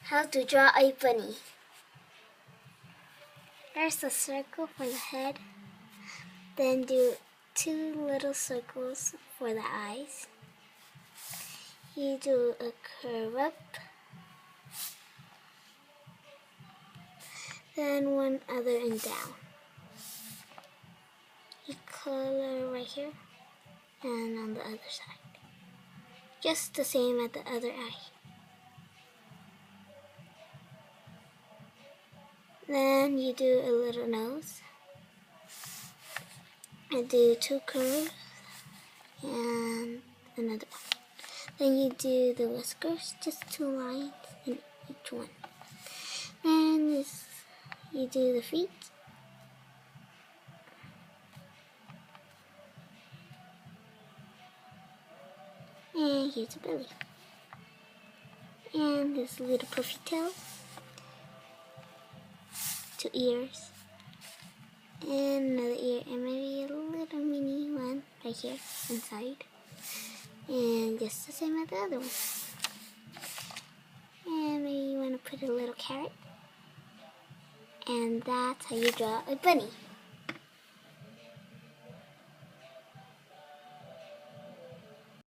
How to draw a bunny. There's a circle for the head. Then do 2 little circles for the eyes. You do a curve up. Then one other and down. You color right here and on the other side. Just the same at the other eye. Then you do a little nose. I do 2 curves and another one. Then you do the whiskers, just 2 lines in each one. Then you do the feet. And here's the belly. And this little puffy tail. 2 ears. And another ear, and maybe a little mini one right here inside. And just the same as the other one. And maybe you want to put a little carrot. And that's how you draw a bunny.